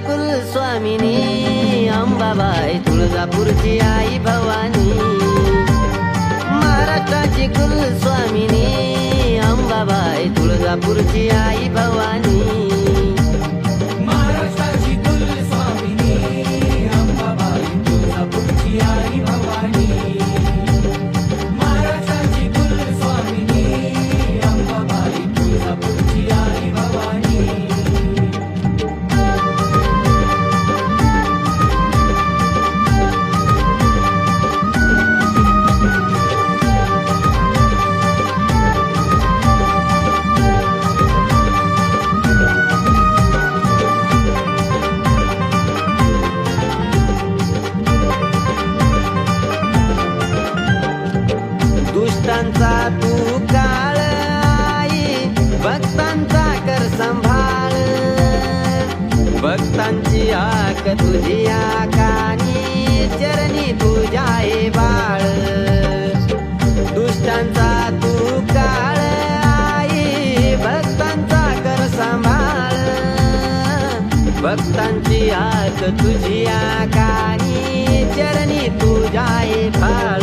कुलस्वामिनी अंबाबाई तुळजापूरची आई भवानी, महाराष्ट्राची कुलस्वामिनी अंबाबाई तुळजापूरची आई भवानी, महाराष्ट्राची कुलस्वामिनी अंबाबाई तुळजापूरची आई भवानी, महाराष्ट्राची कुलस्वामिनी अंबाबाई तुळजापूरची आई भवानी. दुष्टांचा तू काळ आई, भक्तांचा कर संभाळ, भक्तांची हाक तुझी कानी, चरणी तुझ्या हे बाळ. दुष्टांचा तू काळ आई, भक्तांचा कर संभाळ, भक्तांची हाक तुझी कानी, चरणी तुझ्या हे बाळ.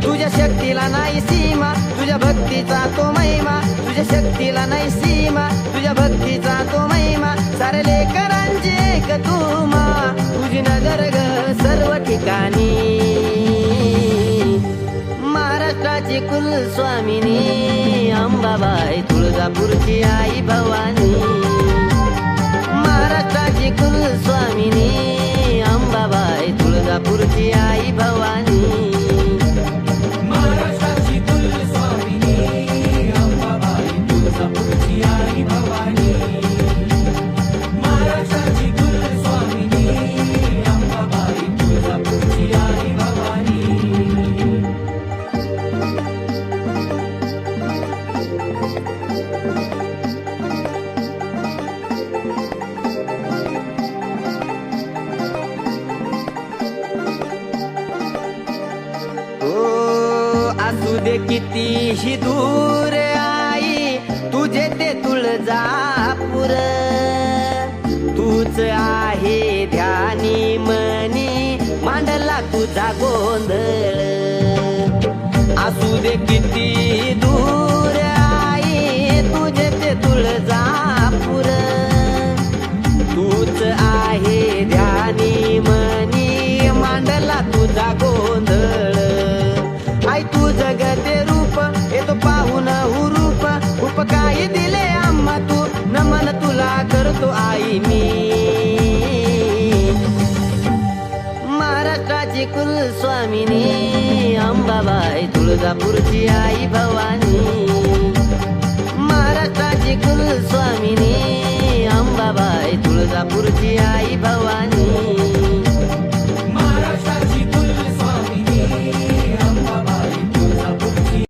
तुझ्या शक्तीला नाही सीमा, तुझ्या भक्तीचा तो महिमा, तुझ्या शक्तीला नाही सीमा, तुझ्या भक्तीचा तो महिमा. सारे लेकरांची एक तुमा, तुझी नजर ग सर्व ठिकाणी. महाराष्ट्राची कुलस्वामिनी अंबाबाई तुळजापूरची आई भवानी, महाराष्ट्राची कुलस्वामिनी अंबाबाई तुळजापूरची आई भवानी. महाराष्ट्राची कुलस्वामिनी अंबाबाई तुळजापूरची आई भवानी, महाराष्ट्राची कुलस्वामिनी अंबाबाई तुळजापूरची आई भवानी. असू दे कितीही दूर आई, तुझे ते तुळजापूर, तूच आहे ध्यानी मनी, मांडला तुझा गोंधळ. असू दे किती दूर आई, तुझे ते तुळजापूर, तूच आहे ध्यानी मनी, मांडला तुझा गोंधळ. आई तू जगते रूप, येतो पाहून हुरूप, रूप काही दिले आम्हा तू, नमन तुला करतो आई मी. महाराष्ट्राची कुलस्वामिनी अंबाबाई तुळजापूरची आई भवानी, महाराष्ट्राची कुलस्वामिनी अंबाबाई तुळजापूरची आई भवानी. महाराष्ट्राची कुलस्वामिनी अंबाबाई तुळजापूरची.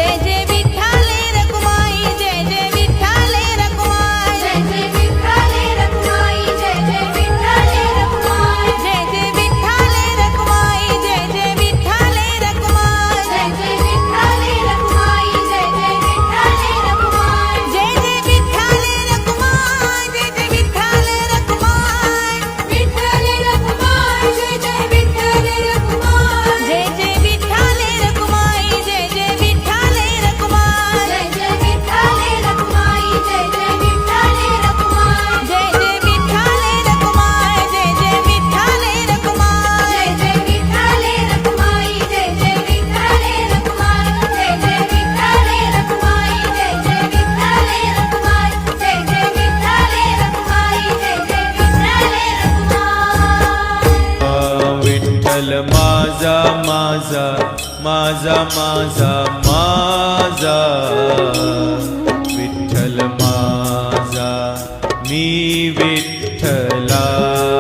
जय जय विठ्ठले रखुमाई जय जय विठ्ठले रखुमाई जय जय विठ्ठले रखुमाई जय जय विठ्ठले रखुमाई जय जय विठ्ठले रखुमाई जय जय विठ्ठले रखुमाई जय जय विठ्ठले रखुमाई जय जय विठ्ठले रखुमाई जय जय विठ्ठले रखुमाई जय जय विठ्ठले रखुमाई विठ्ठले रखुमाई जय जय विठ्ठले रखुमाई जय जय विठ्ठले रखुमाई जय जय विठ्ठले रखुमाई जय जय विठ्ठले रखुमाई जय जय विठ्ठले रखुमाई जय जय विठ्ठले रखुमाई जय जय विठ्ठले रखुमाई जय जय विठ्ठले रखुमाई जय जय विठ्ठले रखुमाई जय जय विठ्ठले रखुमाई जय जय विठ्ठले रखुमाई जय जय विठ्ठले रखुमाई जय जय विठ्ठले रखुमाई विठ्ठल माझा माझा माझा माझा माझा विठ्ठल माझा मी विठ्ठलाचा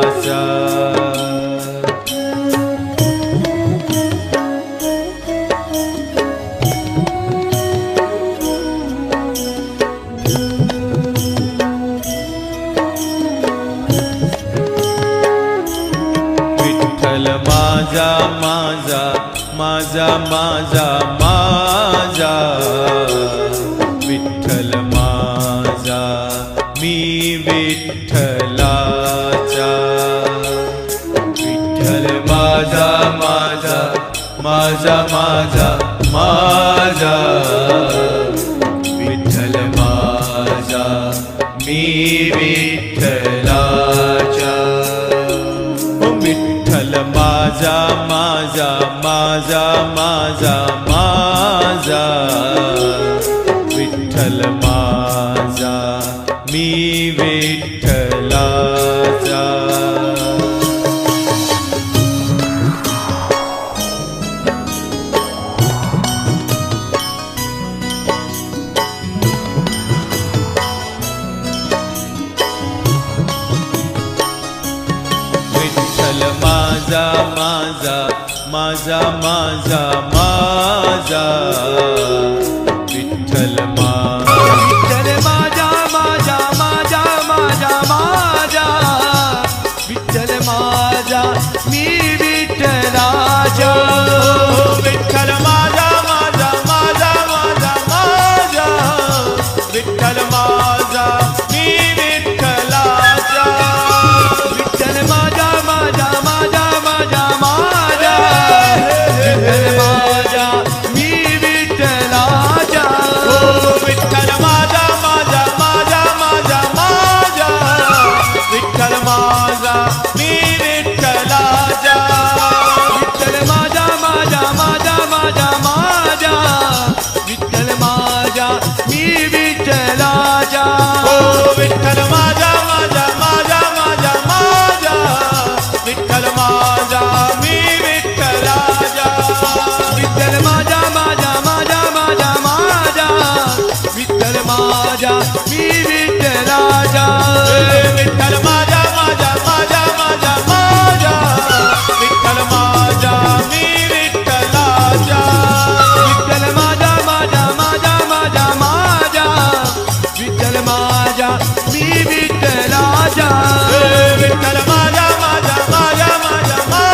विठ्ठल माझा माझा माझा माझा माझा विठ्ठल माझा मी विठ्ठलाचा विठ्ठल माझा माझा माझा माझा माझा विठ्ठल माझा मी विठ्ठलाचा विठ्ठल माझा माझा माझा माझा माझा विठ्ठल माझा मी विठ्ठलाचा विठ्ठल माझा माझा माझा माझा माझा विठ्ठल विठ्ठल माझा माझा माझा माझा माझा विठ्ठल माझा मी विठ्ठलाचा विठ्ठल माझा माझा माझा माझा माझा विठ्ठल माझा मी विठ्ठलाचा विठ्ठल माझा माझा माझा माझा माझा विठ्ठल माझा मी विठ्ठलाचा विठ्ठल माझा माझा माझा माझा माझा विठ्ठल माझा मी विठ्ठलाचा विठ्ठल माझा माझा माझा माझा माझा विठ्ठल माझा मी विठ्ठलाचा विठ्ठल माझा माझा माझा माझा माझा विठ्ठल माझा मी विठ्ठलाचा विठ्ठल माझा माझा माझा माझा माझा विठ्ठल माझा मी विठ्ठलाचा विठ्ठल माझा माझा माझा माझा माझा विठ्ठल माझा मी विठ्ठलाचा विठ्ठल माझा माझा माझा माझा माझा विठ्ठल माझा मी विठ्ठलाचा विठ्ठल माझा माझा माझा माझा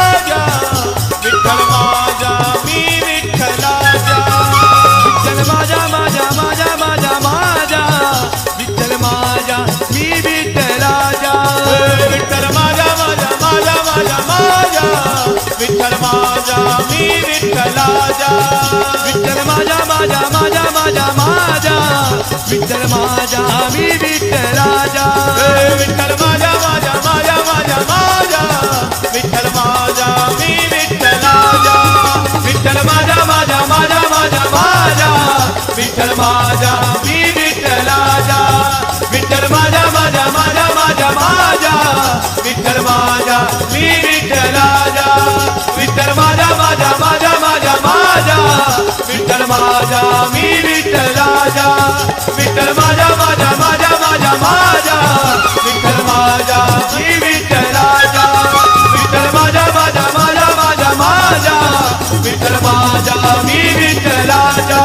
माझा विठ्ठल माझा मी विठ्ठलाचा विठ्ठल माझा माझा माझा माझा माझा विठ्ठल माझा मी विठ्ठलाचा विठ्ठल माझा माझा माझा माझा माझा विठ्ठल माझा मी विठ्ठलाचा विठ्ठल माझा माझा माझा माझा माझा विठ्ठल माझा मी विठ्ठलाचा विठ्ठल माझा माझा माझा माझा माझा विठ्ठल माझा मी विठ्ठलाचा विठ्ठल माझा माझा माझा माझा माझा विठ्ठल माझा मी विठ्ठलाचा विठ्ठल माझा माझा माझा माझा माझा विठ्ठल माझा मी विठ्ठलाचा विठ्ठल माझा माझा माझा माझा माझा विठ्ठल माझा मी विठ्ठलाचा विठ्ठल माझा माझा माझा माझा माझा विठ्ठल माझा मी विठ्ठलाचा विठ्ठल माझा माझा माझा माझा माझा विठ्ठल माझा मी विठ्ठलाचा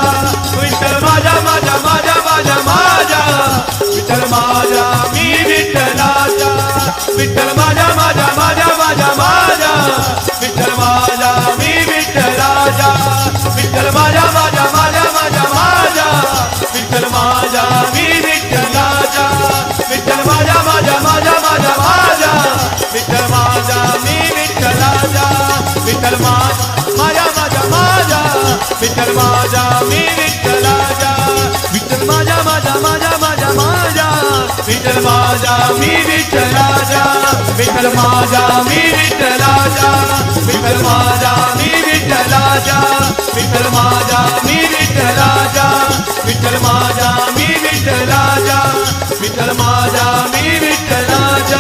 विठ्ठल माझा माझा माझा माझा माझा विठ्ठल माझा मी विठ्ठलाचा विठ्ठल माझा माझा माझा माझा माझा विठ्ठल माझा मी विठ्ठलाचा विठ्ठल माझा माझा माझा माझा माझा विठ्ठल माझा मी विठ्ठलाचा विठ्ठल माझा माझा माझा विठ्ठल माझा मी विठ्ठलाचा विठ्ठल माझा माझा माझा माझा माझा विठ्ठल माझा मी विठ्ठलाचा विठ्ठल माझा मी विठ्ठलाचा विठ्ठल माझा मी विठ्ठलाचा विठ्ठल माझा मी विठ्ठलाचा विठ्ठल माझा मी विठ्ठलाचा विठ्ठल माझा मी विठ्ठलाचा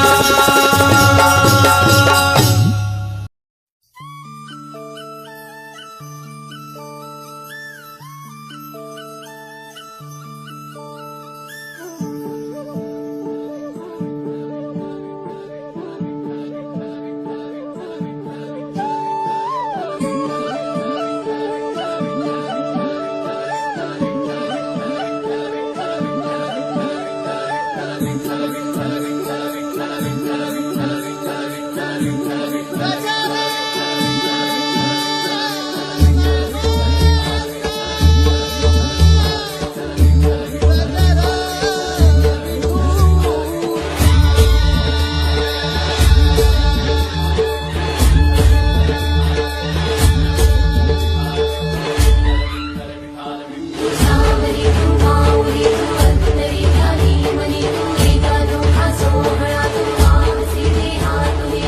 सावरी तू माऊली तू अंतरी ध्यानी मनी तू एका दुःखा सोहळा तू आमसी देहा तुही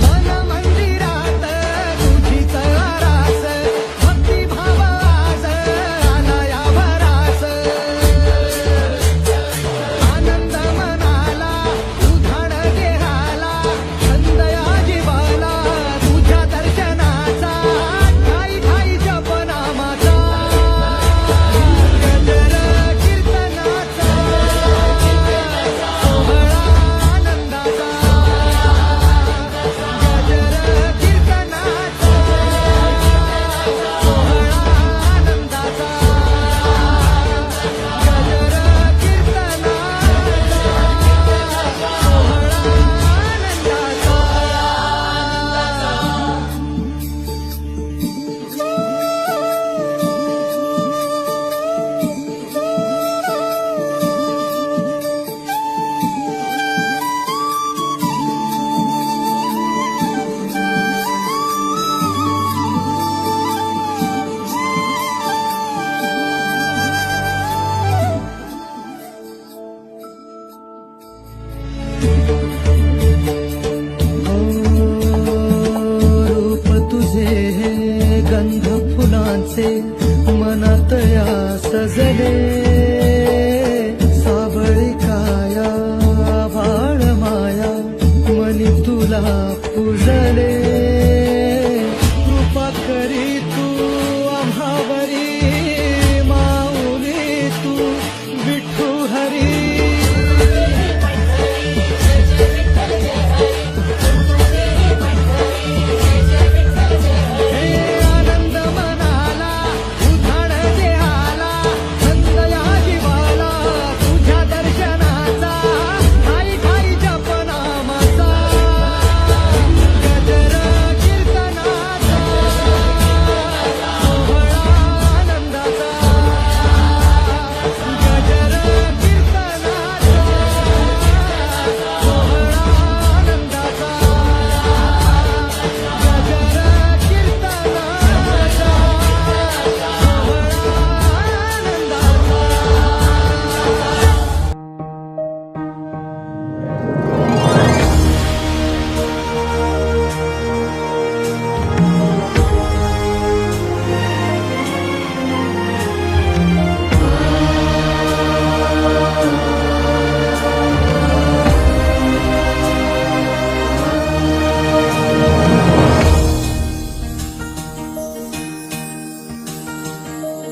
मन मंदिरात तुझीच आरास भक्ती भावास अनाया भरास आनंद मनाला उधाण देहाला संदया जीवाला तुझ्या दर्शनाचा ठाई ठाई जप नामाचा गजर कीर्तनाचा सोहळा आनंदाचा गजर कीर्तनाचा सोहळा आनंदाचा गजर कीर्तनाचा सोहळा आनंदाचा रूप तुझे हे गंध फुलांचे मनात या सजले सावळी काया भाळ माया मनी तुला पूजले कृपा करी तू आम्हावरी माऊली तू विठू हरी आनंद मनाला उधाण देहाला संदया जीवाला तुझ्या दर्शनाचा ठाई ठाई जप नामाचा गजर कीर्तनाचा सोहळा आनंदाचा गजर कीर्तनाचा सोहळा आनंदाचा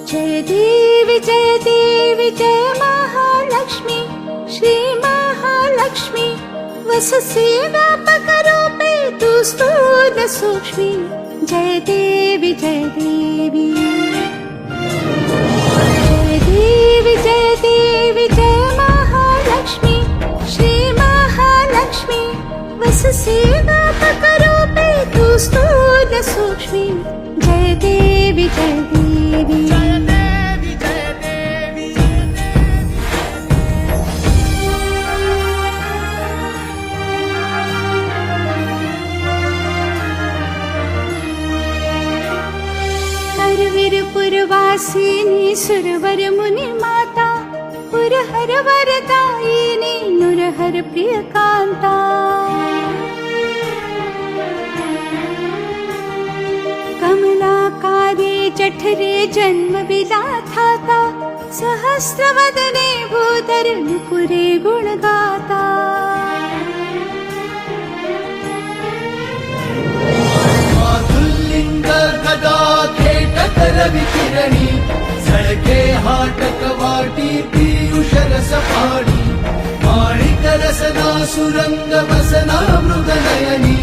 जय देवी जय महालक्ष्मी श्री महालक्ष्मी वससे व्यापक रूपे तू स्थूल सूक्ष्मी जय देवी जय देवी जय देवी जय देवी जय महा सीमापकरूपे तु स्थूलसूक्ष्मी जय देवी जय देवी करवीर पुरवासिनी सुरवर मुनि माता पुरहर वरदायिनी नुरहर प्रिय कांता कमलाकारे जठरे जन्म विलाथाता सहस्रवदने भूधर नुपुरे गुणगाता मातुल्लिंग गदा खेटकर विकिरणी झळके हाटक वाटी पीयूष रस पाणी माणिक रसना सुरंग वसना मृगनयनी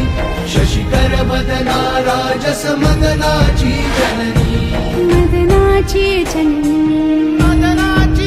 शशिकर वदना राजस मदनाची जननी मदनाची जननी